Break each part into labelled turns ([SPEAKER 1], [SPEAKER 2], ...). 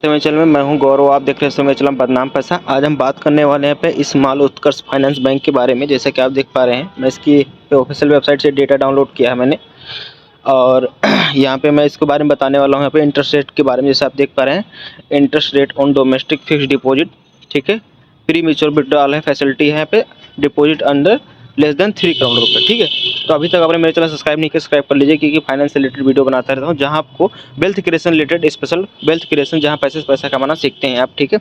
[SPEAKER 1] तो मेरे चैनल में मैं हूं गौरव, आप देख रहे हैं मेरे चैनल बदनाम पैसा। आज हम बात करने वाले हैं पे स्मॉल उत्कर्ष फाइनेंस बैंक के बारे में। जैसा कि आप देख पा रहे हैं, मैं इसकी ऑफिशियल वेबसाइट से डेटा डाउनलोड किया है मैंने, और यहाँ पे मैं इसके बारे में बताने वाला हूँ। यहाँ पे इंटरेस्ट रेट के बारे में जैसे आप देख पा रहे हैं, interest rate on domestic fixed deposit, ठीक है। प्री म्यूचुअल विड्रॉल है, फैसिलिटी है यहाँ पे, deposit under less than 3 crore रुपये, ठीक है। तो अभी तक आपने मेरे चैनल सब्सक्राइब नहीं किया, सब्सक्राइब कर लीजिए, क्योंकि फाइनेंस से रिलेटेड वीडियो बनाता रहता हूँ, जहाँ आपको wealth creation related, special wealth creation, जहाँ पैसे से पैसा कमाना सीखते हैं आप, ठीक है।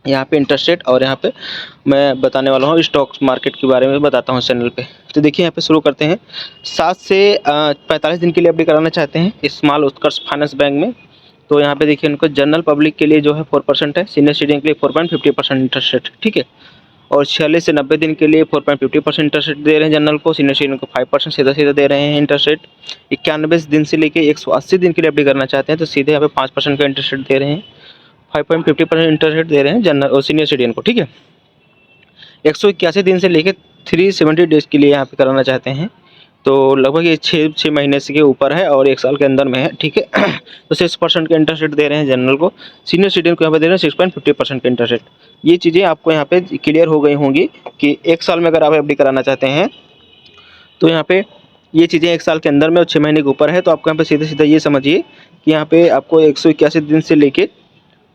[SPEAKER 1] यहाँ पे इंटरेस्ट रेट और यहाँ पे मैं बताने वाला हूँ स्टॉक मार्केट के बारे में बताता हूँ चैनल पे। तो देखिए यहाँ पे शुरू करते हैं। 7 से 45 दिन के लिए एफडी कराना चाहते हैं स्मॉल उत्कर्ष फाइनेंस बैंक में, तो यहाँ पे देखिए उनको जनरल पब्लिक के लिए जो है 4% है, सीनियर सिटीजन के लिए 4.50% इंटरेस्ट रेट, ठीक है। और 46 से 90 दिन के लिए 4.50% इंटरेस्ट रेट दे रहे हैं जनरल को, सीनियर सिटीजन को 5% सीधा सीधा दे रहे हैं इंटरेस्ट रेट। 91 दिन से लेके 180 दिन के लिए एफडी करना चाहते हैं तो सीधे यहाँ पे 5% का इंटरेस्ट रेट दे रहे हैं, 5.50% इंटरेस्ट रेट दे रहे हैं जनरल और सीनियर सिटीजन को, ठीक है। 181 दिन से लेके 370 डेज के लिए यहाँ पे कराना चाहते हैं तो लगभग ये 6 महीने से के ऊपर है और 1 साल के अंदर में है, ठीक है। तो 6% का इंटरेस्ट रेट दे रहे हैं जनरल को, सीनियर सिटीजन को यहाँ पे दे रहे हैं 6.50% का इंटरेस्ट रेट। ये चीज़ें आपको यहाँ पे क्लियर हो गई होंगी कि 1 साल में अगर आप एफडी कराना चाहते हैं तो यहाँ पे ये चीज़ें 1 साल के अंदर में और 6 महीने के ऊपर है, तो आपको यहाँ पे सीधे सीधा ये समझिए कि यहाँ पे आपको 181 दिन से लेके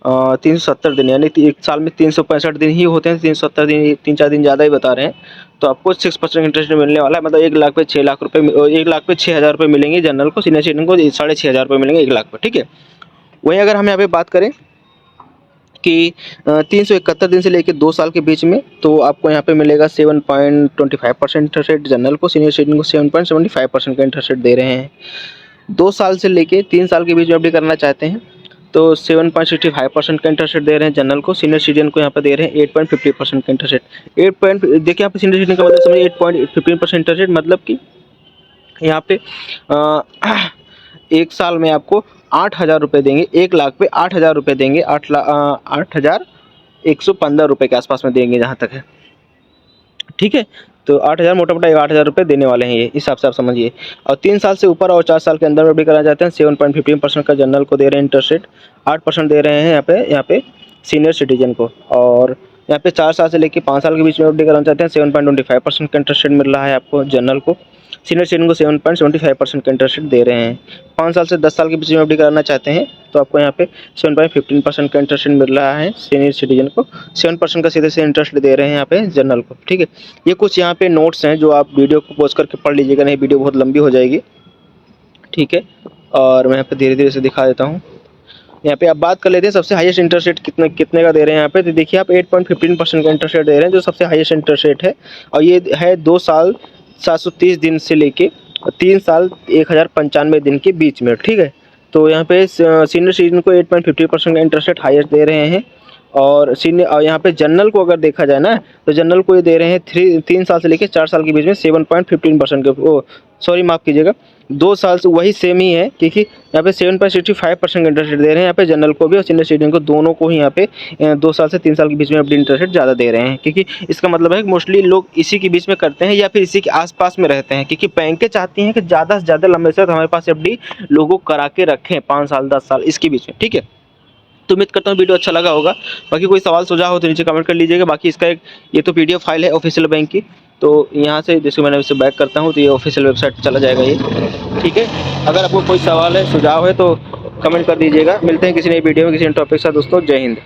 [SPEAKER 1] 370 दिन, यानी 1 साल में 365 दिन ही होते हैं, 370 दिन 3-4 दिन ज़्यादा ही बता रहे हैं। तो आपको 6% इंटरेस्ट मिलने वाला है, मतलब 1 लाख पे 6 लाख रुपये, 1 लाख पे 6,000 रुपये मिलेंगे जनरल को, सीनियर सिटीजन को 6,500 रुपये मिलेंगे 1 लाख पे, ठीक है। वहीं अगर हम यहाँ पे बात करें कि 371 दिन से लेकर 2 साल के बीच में, तो आपको यहाँ पे मिलेगा 7.25% इंटरेस्ट रेट जनरल को, सीनियर सिटीजन को 7.75% का इंटरेस्ट रेट दे रहे हैं। 2 साल से लेके 3 साल के बीच में एफडी करना चाहते हैं तो 7.65% का इंटरेस्ट रेट दे रहे हैं जनरल को, सीनियर सिटीजन को यहाँ पर दे रहे हैं 8.50% का इंटरेस्ट रेट। देखिए यहाँ पे सीनियर सिटीजन का मतलब समझिए 8.15% इंटरेस्ट रेट, मतलब कि यहाँ पे 1 साल में आपको 8,000 रुपये देंगे, 1 लाख पे 8,000 रुपये देंगे, 8,115 रुपये के आसपास में देंगे जहाँ तक है, ठीक है। तो 8,000 मोटा मोटा 8,000 रुपये देने वाले हैं, ये हिसाब से आप समझिए। और 3 साल से ऊपर और 4 साल के अंदर में भी कराना चाहते हैं 7.15% का जनरल को दे रहे हैं इंटरेस्ट रेट, 8% दे रहे हैं यहाँ पे सीनियर सिटीजन को। और यहाँ पे 4 साल से लेकर 5 साल के बीच में एफडी कराना चाहते हैं 7.25% का इंटरेस्ट रेट मिल रहा है आपको जनरल को, सीनियर सिटीजन को 7.75% का इंटरेस्ट रेट दे रहे हैं। 5 साल से 10 साल के बीच में एफडी कराना चाहते हैं तो आपको यहाँ पे 7.15% का इंटरेस्ट रेट मिल रहा है सीनियर सिटीजन को, 7% का सीधे से इंटरेस्ट दे रहे हैं यहाँ पे जनरल को, ठीक है। ये कुछ यहाँ पे नोट्स हैं जो आप वीडियो को पॉज करके पढ़ लीजिएगा, नहीं वीडियो बहुत लंबी हो जाएगी, ठीक है। और मैं यहाँ पे धीरे धीरे से दिखा देता हूँ। यहाँ पे आप बात कर लेते हैं सबसे हाईएस्ट इंटरेस्ट रेट कितने का दे रहे हैं यहाँ पे, तो देखिए आप 8.15% का इंटरेस्ट रेट दे रहे हैं जो सबसे हाईएस्ट इंटरेस्ट रेट है, और ये है 2 साल 730 दिन से लेके 3 साल 1,095 दिन के बीच में, ठीक है। तो यहाँ पे सीनियर सिटीजन को 8.50% का इंटरेस्ट रेट हाईएस्ट दे रहे हैं, और यहाँ पे जनरल को अगर देखा जाए ना तो जनरल को ये दे रहे हैं 3 साल से लेकर 4 साल के बीच में 7.15% के, सॉरी माफ़ कीजिएगा, 2 साल से वही सेम ही है, क्योंकि यहाँ पे 7.65% का इंटरेस्ट रेट दे रहे हैं यहाँ पे जनरल को भी और सीनियर सिटीजन को, दोनों को ही यहाँ पे 2 साल से 3 साल के बीच में अपनी इंटरेस्ट रेट ज़्यादा दे रहे हैं, क्योंकि इसका मतलब है कि मोस्टली लोग इसी के बीच में करते हैं या फिर इसी के आसपास में रहते हैं, क्योंकि बैंकें चाहती हैं कि ज़्यादा से ज़्यादा लंबे समय हमारे पास एफडी लोगों करा के रखें, 5 साल 10 साल इसके बीच में, ठीक है। तो उम्मीद करता हूँ वीडियो अच्छा लगा होगा। बाकी कोई सवाल सुझाव हो तो नीचे कमेंट कर लीजिएगा। बाकी इसका ये तो PDF फाइल है ऑफिशियल बैंक की, तो यहाँ से जैसे मैंने इसे बैक करता हूँ तो ये ऑफिशियल वेबसाइट पर चला जाएगा ये, ठीक है। अगर आपको कोई सवाल है सुझाव है तो कमेंट कर दीजिएगा। मिलते हैं किसी नई वीडियो में किसी नए टॉपिक के साथ दोस्तों। जय हिंद।